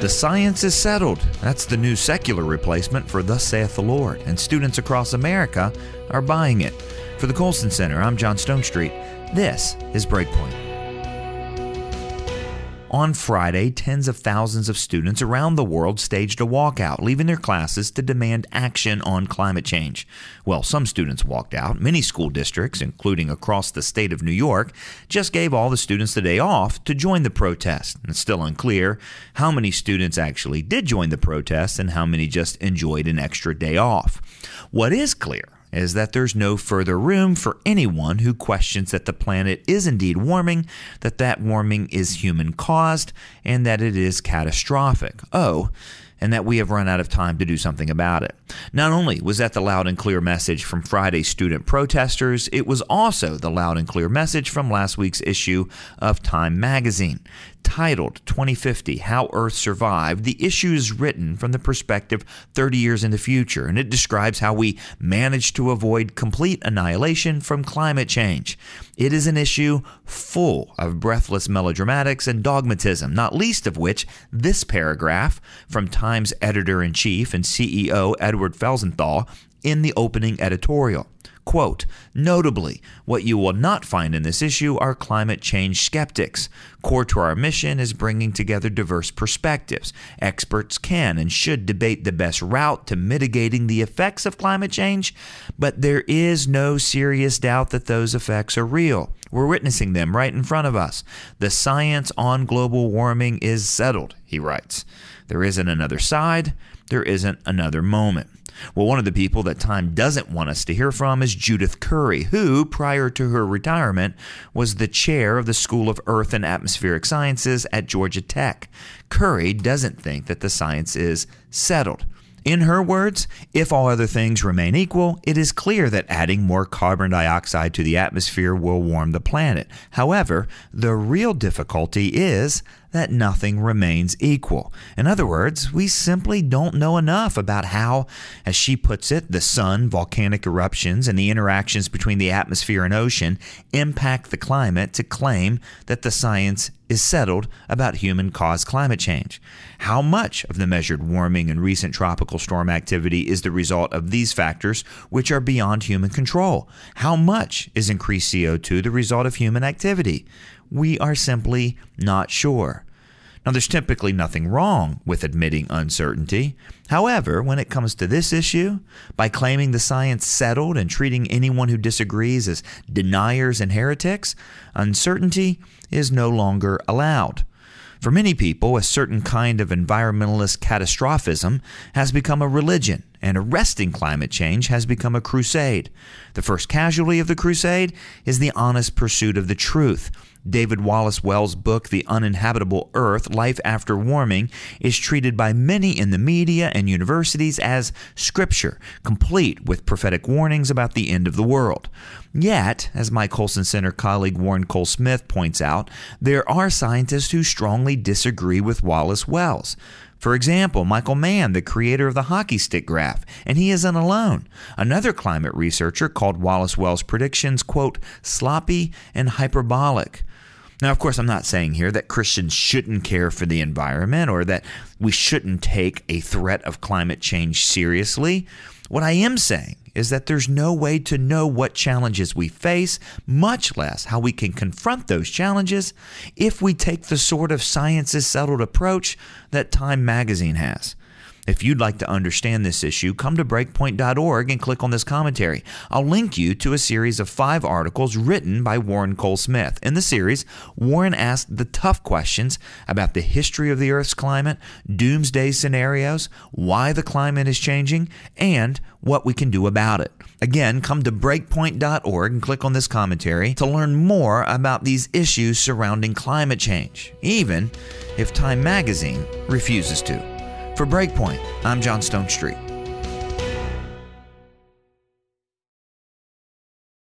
The science is settled. That's the new secular replacement for Thus saith the Lord, and students across America are buying it. For the Colson Center, I'm John Stonestreet. This is Breakpoint. On Friday, tens of thousands of students around the world staged a walkout, leaving their classes to demand action on climate change. Well, some students walked out. Many school districts, including across the state of New York, just gave all the students the day off to join the protest. It's still unclear how many students actually did join the protest and how many just enjoyed an extra day off. What is clear is that there's no further room for anyone who questions that the planet is indeed warming, that warming is human-caused, and that it is catastrophic. Oh, and that we have run out of time to do something about it. Not only was that the loud and clear message from Friday's student protesters, it was also the loud and clear message from last week's issue of Time magazine. Titled 2050, How Earth Survived, the issue is written from the perspective 30 years in the future, and it describes how we managed to avoid complete annihilation from climate change. It is an issue full of breathless melodramatics and dogmatism, not least of which this paragraph from Time's editor-in-chief and CEO Edward Felsenthal in the opening editorial. Quote, notably, what you will not find in this issue are climate change skeptics. Core to our mission is bringing together diverse perspectives. Experts can and should debate the best route to mitigating the effects of climate change, but there is no serious doubt that those effects are real. We're witnessing them right in front of us. The science on global warming is settled, he writes. There isn't another side. There isn't another moment. Well, one of the people that Time doesn't want us to hear from is Judith Curry, who, prior to her retirement, was the chair of the School of Earth and Atmospheric Sciences at Georgia Tech. Curry doesn't think that the science is settled. In her words, if all other things remain equal, it is clear that adding more carbon dioxide to the atmosphere will warm the planet. However, the real difficulty is that nothing remains equal. In other words, we simply don't know enough about how, as she puts it, the sun, volcanic eruptions, and the interactions between the atmosphere and ocean impact the climate to claim that the science is settled about human-caused climate change. How much of the measured warming and recent tropical storm activity is the result of these factors which are beyond human control? How much is increased CO2 the result of human activity? We are simply not sure. Now, there's typically nothing wrong with admitting uncertainty. However, when it comes to this issue, by claiming the science settled and treating anyone who disagrees as deniers and heretics, uncertainty is no longer allowed. For many people, a certain kind of environmentalist catastrophism has become a religion, and arresting climate change has become a crusade. The first casualty of the crusade is the honest pursuit of the truth. David Wallace Wells' book, The Uninhabitable Earth, Life After Warming, is treated by many in the media and universities as scripture, complete with prophetic warnings about the end of the world. Yet, as my Colson Center colleague Warren Cole Smith points out, there are scientists who strongly disagree with Wallace Wells. For example, Michael Mann, the creator of the hockey stick graph, and he isn't alone. Another climate researcher called Wallace Wells' predictions, quote, sloppy and hyperbolic. Now, of course, I'm not saying here that Christians shouldn't care for the environment or that we shouldn't take a threat of climate change seriously. What I am saying is that there's no way to know what challenges we face, much less how we can confront those challenges, if we take the sort of science is settled approach that Time magazine has. If you'd like to understand this issue, come to Breakpoint.org and click on this commentary. I'll link you to a series of 5 articles written by Warren Cole Smith. In the series, Warren asked the tough questions about the history of the Earth's climate, doomsday scenarios, why the climate is changing, and what we can do about it. Again, come to Breakpoint.org and click on this commentary to learn more about these issues surrounding climate change, even if Time magazine refuses to. For Breakpoint, I'm John Stonestreet.